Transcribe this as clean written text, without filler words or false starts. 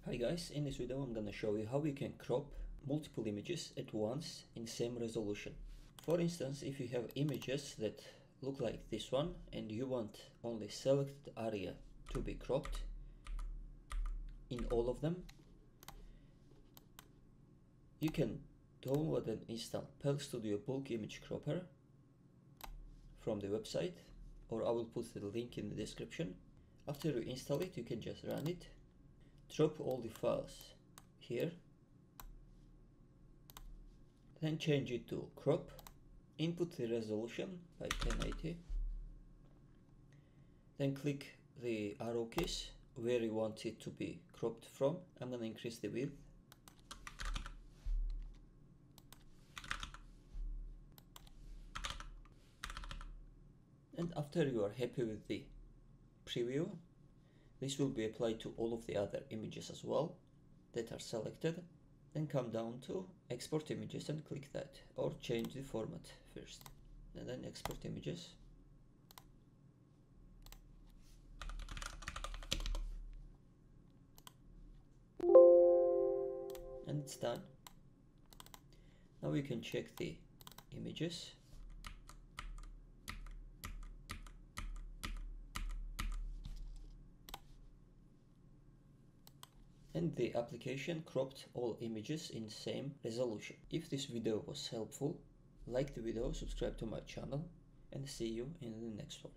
Hi guys, in this video I'm gonna show you how you can crop multiple images at once in same resolution. For instance, if you have images that look like this one and you want only selected area to be cropped in all of them, you can download and install Perl Studio bulk image cropper from the website, or I will put the link in the description. After you install it, you can just run it. Drop all the files here, then change it to crop, input the resolution by 1080, then click the arrow keys where you want it to be cropped from. I'm going to increase the width, and after you are happy with the preview, this will be applied to all of the other images as well that are selected. Then come down to export images and click that, or change the format first and then export images. And it's done. Now we can check the images. And the application cropped all images in same resolution. If this video was helpful, like the video, subscribe to my channel, and see you in the next one.